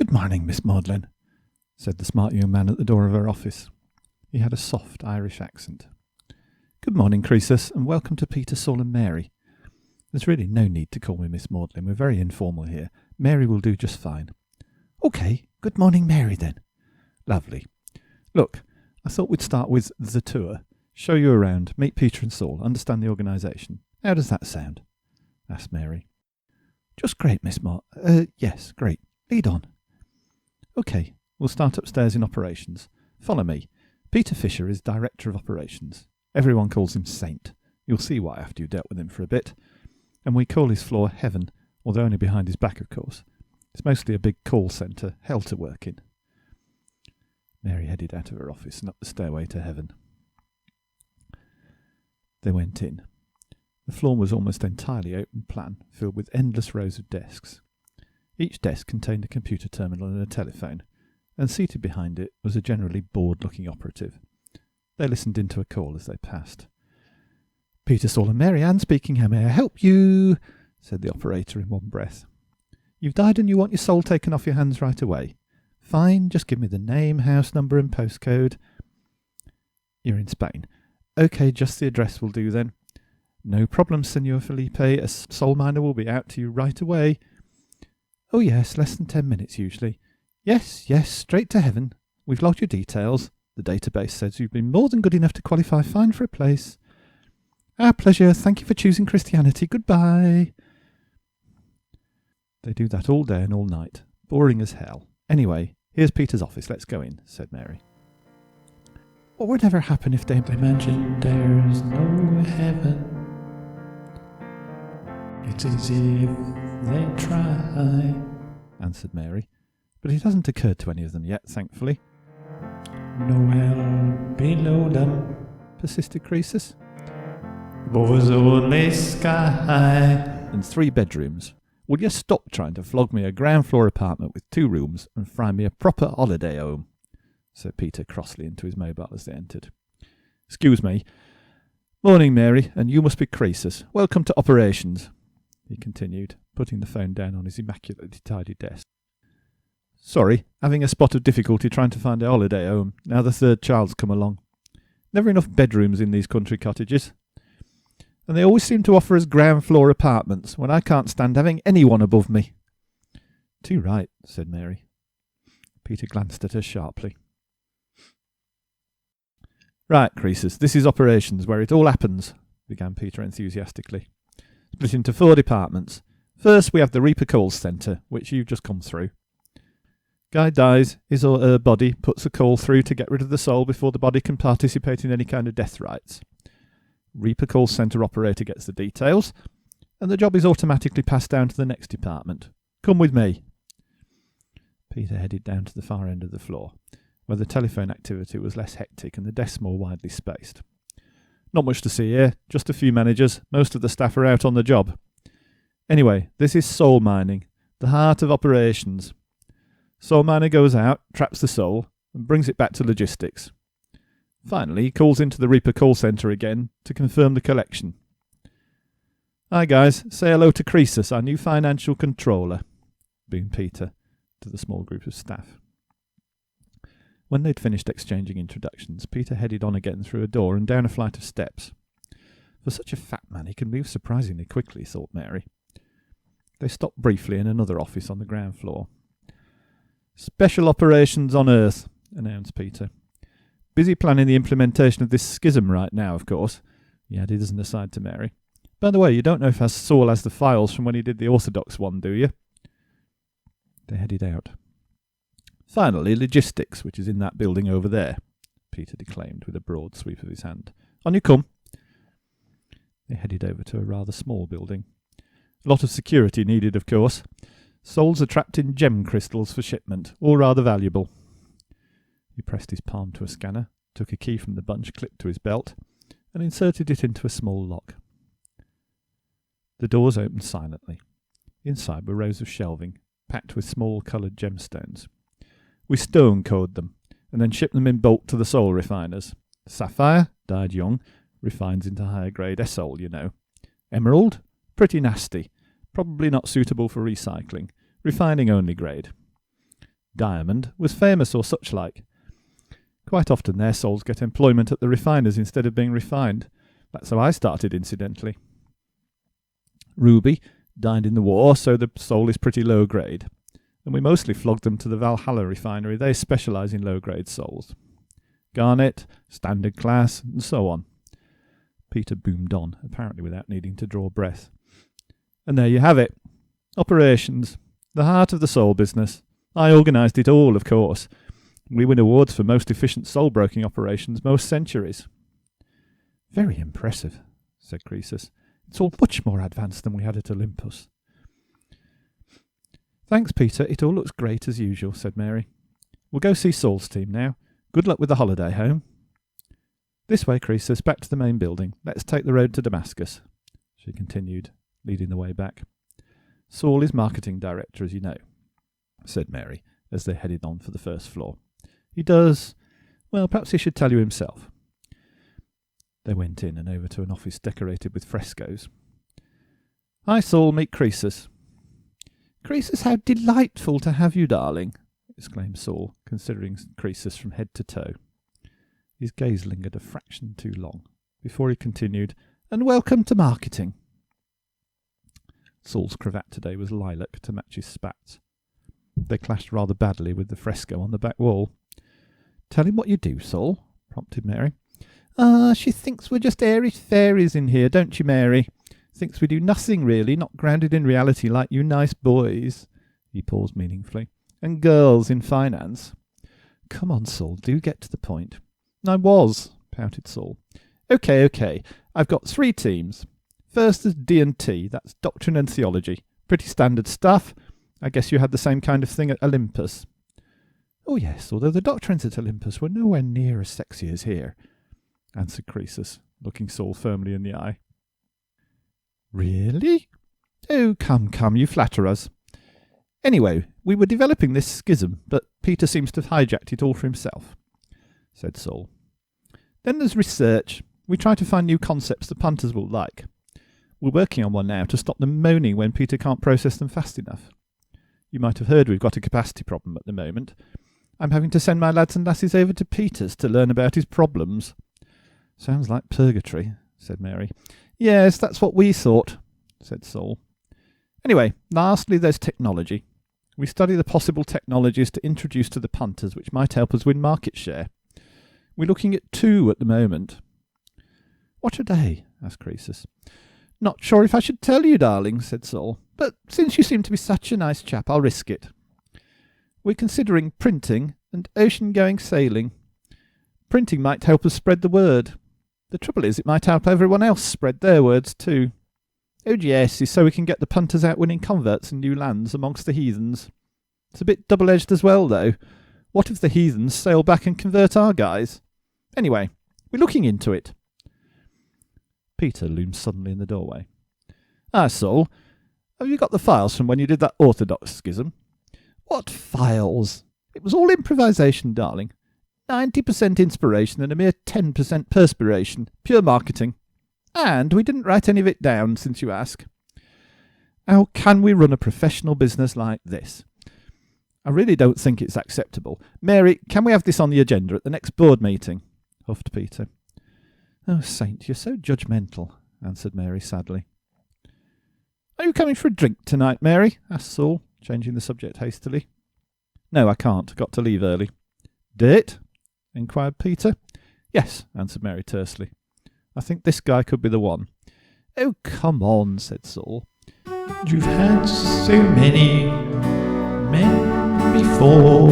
"Good morning, Miss Maudlin," said the smart young man at the door of her office. He had a soft Irish accent. "Good morning, Croesus, and welcome to Peter, Saul and Mary. There's really no need to call me Miss Maudlin. We're very informal here. Mary will do just fine." "OK, good morning, Mary, then." "Lovely. Look, I thought we'd start with the tour. Show you around, meet Peter and Saul, understand the organisation. How does that sound?" asked Mary. "Just great, Miss yes, great. Lead on." "OK, we'll start upstairs in operations. Follow me. Peter Fisher is Director of Operations. Everyone calls him Saint. You'll see why after you've dealt with him for a bit. And we call his floor Heaven, although only behind his back, of course. It's mostly a big call centre, hell to work in." Mary headed out of her office and up the stairway to Heaven. They went in. The floor was almost entirely open plan, filled with endless rows of desks. Each desk contained a computer terminal and a telephone, and seated behind it was a generally bored-looking operative. They listened into a call as they passed. "Peter, Saul and Mary Ann speaking. How may I help you?" said the operator in one breath. "You've died and you want your soul taken off your hands right away. Fine, just give me the name, house number and postcode." "You're in Spain. OK, just the address will do then." "No problem, Senor Felipe. A soul miner will be out to you right away." "Oh yes, less than 10 minutes usually." Yes, straight to Heaven. We've logged your details. The database says you've been more than good enough to qualify fine for a place." "Our pleasure. Thank you for choosing Christianity. Goodbye." They do that all day and all night. Boring as hell. Anyway, here's Peter's office. Let's go in, said Mary. "What would ever happen if they imagined there's no heaven? It's easy if they try," answered Mary. "But it hasn't occurred to any of them yet, thankfully." "No hell below them," persisted Croesus. "Above us only sky. And 3 bedrooms. Will you stop trying to flog me a ground floor apartment with 2 rooms and find me a proper holiday home?" said Peter crossly into his mobile as they entered. "Excuse me. Morning, Mary, and you must be Croesus. Welcome to operations," he continued, putting the phone down on his immaculately tidy desk. "Sorry, having a spot of difficulty trying to find a holiday home, now the 3rd child's come along. Never enough bedrooms in these country cottages. And they always seem to offer us ground floor apartments, when I can't stand having anyone above me." "Too right," said Mary. Peter glanced at her sharply. "Right, Croesus, this is operations, where it all happens," began Peter enthusiastically. "Split into 4 departments. First, we have the Reaper Calls Centre, which you've just come through. Guy dies, his or her body puts a call through to get rid of the soul before the body can participate in any kind of death rites. Reaper Calls Centre operator gets the details, and the job is automatically passed down to the next department. Come with me." Peter headed down to the far end of the floor, where the telephone activity was less hectic and the desks more widely spaced. "Not much to see here, just a few managers. Most of the staff are out on the job. Anyway, this is soul mining, the heart of operations. Soul miner goes out, traps the soul, and brings it back to logistics. Finally, he calls into the Reaper Call Centre again to confirm the collection. Hi guys, say hello to Croesus, our new financial controller," boomed Peter to the small group of staff. When they'd finished exchanging introductions, Peter headed on again through a door and down a flight of steps. For such a fat man, he could move surprisingly quickly, thought Mary. They stopped briefly in another office on the ground floor. "Special operations on Earth," announced Peter. "Busy planning the implementation of this schism right now, of course," he added as an aside to Mary. "By the way, you don't know if Saul has the files from when he did the Orthodox one, do you?" They headed out. "Finally, logistics, which is in that building over there," Peter declaimed with a broad sweep of his hand. "On you come." They headed over to a rather small building. A lot of security needed, of course. Souls are trapped in gem crystals for shipment, all rather valuable. He pressed his palm to a scanner, took a key from the bunch clipped to his belt, and inserted it into a small lock. The doors opened silently. Inside were rows of shelving, packed with small coloured gemstones. "We stone code them, and then ship them in bulk to the soul refiners. Sapphire, died young, refines into higher grade Essol, you know. Emerald, pretty nasty, probably not suitable for recycling, refining only grade. Diamond was famous or such like. Quite often their souls get employment at the refiners instead of being refined. That's how I started, incidentally. Ruby died in the war, so the soul is pretty low grade. And we mostly flogged them to the Valhalla refinery. They specialise in low grade souls. Garnet, standard class, and so on. Peter boomed on, apparently without needing to draw breath. And there you have it. Operations. The heart of the soul business. I organised it all, of course. We win awards for most efficient soul-broking operations most centuries. Very impressive, said Croesus. It's all much more advanced than we had at Olympus. Thanks, Peter. It all looks great as usual, said Mary. We'll go see Saul's team now. Good luck with the holiday home. This way, Croesus, back to the main building. Let's take the road to Damascus, she continued, leading the way back. Saul is marketing director, as you know, said Mary, as they headed on for the first floor. He does. Well, perhaps he should tell you himself. They went in and over to an office decorated with frescoes. Hi, Saul, meet Croesus. Croesus, how delightful to have you, darling, exclaimed Saul, considering Croesus from head to toe. His gaze lingered a fraction too long, before he continued, and welcome to marketing. Saul's cravat today was lilac to match his spats. They clashed rather badly with the fresco on the back wall. Tell him what you do, Saul, prompted Mary. She thinks we're just airy fairies in here, don't you, Mary? Thinks we do nothing really, not grounded in reality like you nice boys. He paused meaningfully. And girls in finance. Come on, Saul, do get to the point. I was, pouted Saul. Okay. I've got 3 teams. First is D&T, that's doctrine and theology. Pretty standard stuff. I guess you had the same kind of thing at Olympus. Oh yes, although the doctrines at Olympus were nowhere near as sexy as here, answered Croesus, looking Saul firmly in the eye. Really? Oh, come, you flatter us. Anyway, we were developing this schism, but Peter seems to have hijacked it all for himself, said Saul. Then there's research. We try to find new concepts the punters will like. We're working on one now to stop them moaning when Peter can't process them fast enough. You might have heard we've got a capacity problem at the moment. I'm having to send my lads and lasses over to Peter's to learn about his problems. Sounds like purgatory, said Mary. Yes, that's what we thought, said Saul. Anyway, lastly there's technology. We study the possible technologies to introduce to the punters which might help us win market share. We're looking at 2 at the moment. What are they? Asked Croesus. Not sure if I should tell you, darling, said Saul, but since you seem to be such a nice chap, I'll risk it. We're considering printing and ocean-going sailing. Printing might help us spread the word. The trouble is, it might help everyone else spread their words too. OGS is so we can get the punters out winning converts in new lands amongst the heathens. It's a bit double-edged as well, though. What if the heathens sail back and convert our guys? Anyway, we're looking into it. Peter loomed suddenly in the doorway. Saul, have you got the files from when you did that orthodox schism? What files? It was all improvisation, darling. 90% inspiration and a mere 10% perspiration. Pure marketing. And we didn't write any of it down, since you ask. How can we run a professional business like this? I really don't think it's acceptable. Mary, can we have this on the agenda at the next board meeting? Huffed Peter. Oh, Saint, you're so judgmental, answered Mary sadly. Are you coming for a drink tonight, Mary? Asked Saul, changing the subject hastily. No, I can't. Got to leave early. Did? Inquired Peter. Yes, answered Mary tersely. I think this guy could be the one. Oh, come on, said Saul. You've had so many men before,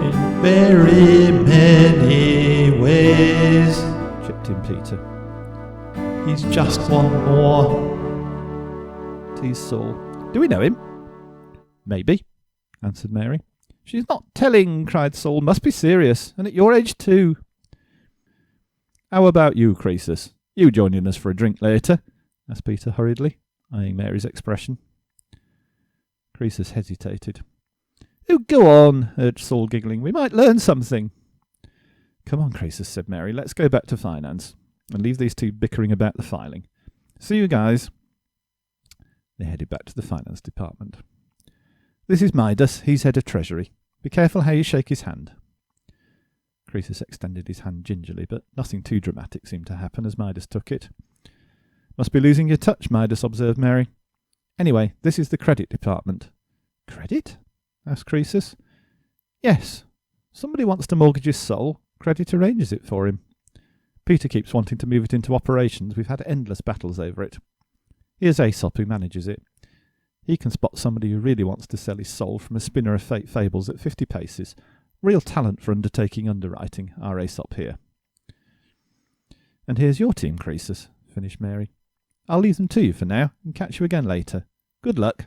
in very many ways, chipped in Peter. He's just one more, teased Saul. Do we know him? Maybe, answered Mary. She's not telling, cried Saul. Must be serious, and at your age too. How about you, Croesus? You joining us for a drink later? Asked Peter hurriedly, eyeing Mary's expression. Croesus hesitated. Oh, go on, urged Saul, giggling. We might learn something. Come on, Croesus, said Mary. Let's go back to finance and leave these 2 bickering about the filing. See you guys. They headed back to the finance department. This is Midas. He's head of treasury. Be careful how you shake his hand. Croesus extended his hand gingerly, but nothing too dramatic seemed to happen as Midas took it. Must be losing your touch, Midas, observed Mary. Anyway, this is the credit department. Credit? Asked Croesus. Yes. Somebody wants to mortgage his soul. Credit arranges it for him. Peter keeps wanting to move it into operations. We've had endless battles over it. Here's Aesop, who manages it. He can spot somebody who really wants to sell his soul from a spinner of fake fables at 50 paces. Real talent for undertaking underwriting, our Aesop here. And here's your team, Croesus, finished Mary. I'll leave them to you for now and catch you again later. Good luck.